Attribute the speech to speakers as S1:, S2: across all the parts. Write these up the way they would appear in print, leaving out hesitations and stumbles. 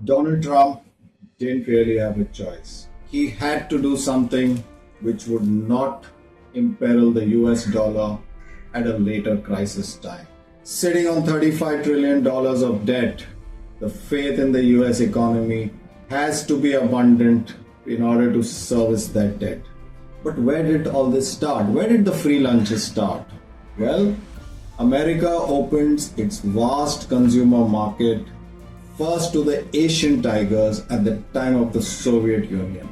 S1: Donald Trump didn't really have a choice. He had to do something which would not imperil the US dollar at a later crisis time. Sitting on $35 trillion of debt, the faith in the US economy has to be abundant in order to service that debt. But where did all this start? Where did the free lunches start? Well, America opens its vast consumer market first to the Asian tigers at the time of the Soviet Union.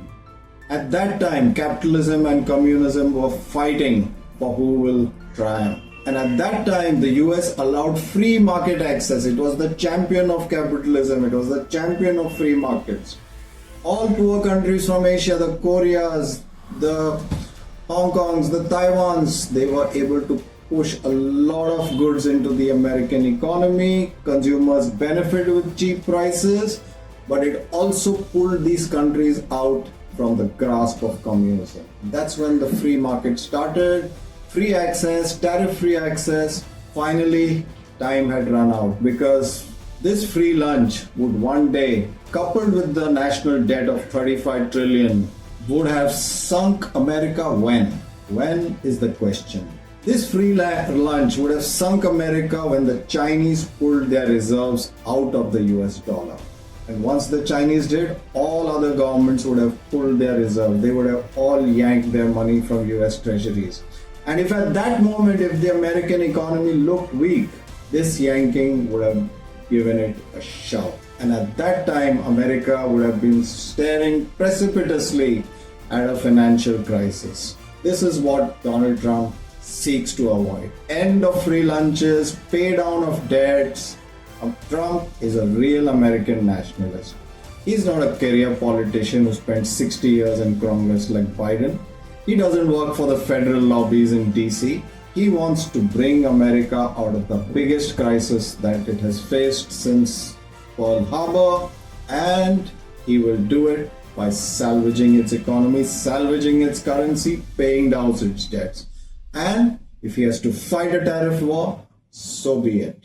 S1: At that time, capitalism and communism were fighting for who will triumph. And at that time, the US allowed free market access. It was the champion of capitalism, it was the champion of free markets. All poor countries from Asia, the Koreas, the Hong Kongs, the Taiwans, they were able to push a lot of goods into the American economy. Consumers benefit with cheap prices, but it also pulled these countries out from the grasp of communism. That's when the free market started. Free access, tariff-free access. Finally, time had run out because this free lunch would one day, coupled with the national debt of 35 trillion, would have sunk America when? When is the question. This free lunch would have sunk America when the Chinese pulled their reserves out of the US dollar. And once the Chinese did, all other governments would have pulled their reserve. They would have all yanked their money from US treasuries. And if at that moment, if the American economy looked weak, this yanking would have given it a shove. And at that time, America would have been staring precipitously at a financial crisis. This is what Donald Trump seeks to avoid. End of free lunches, pay down of debts. Trump is a real American nationalist. He's not a career politician who spent 60 years in Congress like Biden. He doesn't work for the federal lobbies in DC. He wants to bring America out of the biggest crisis that it has faced since Pearl Harbor, and he will do it by salvaging its economy, salvaging its currency, paying down its debts. And if he has to fight a tariff war, so be it.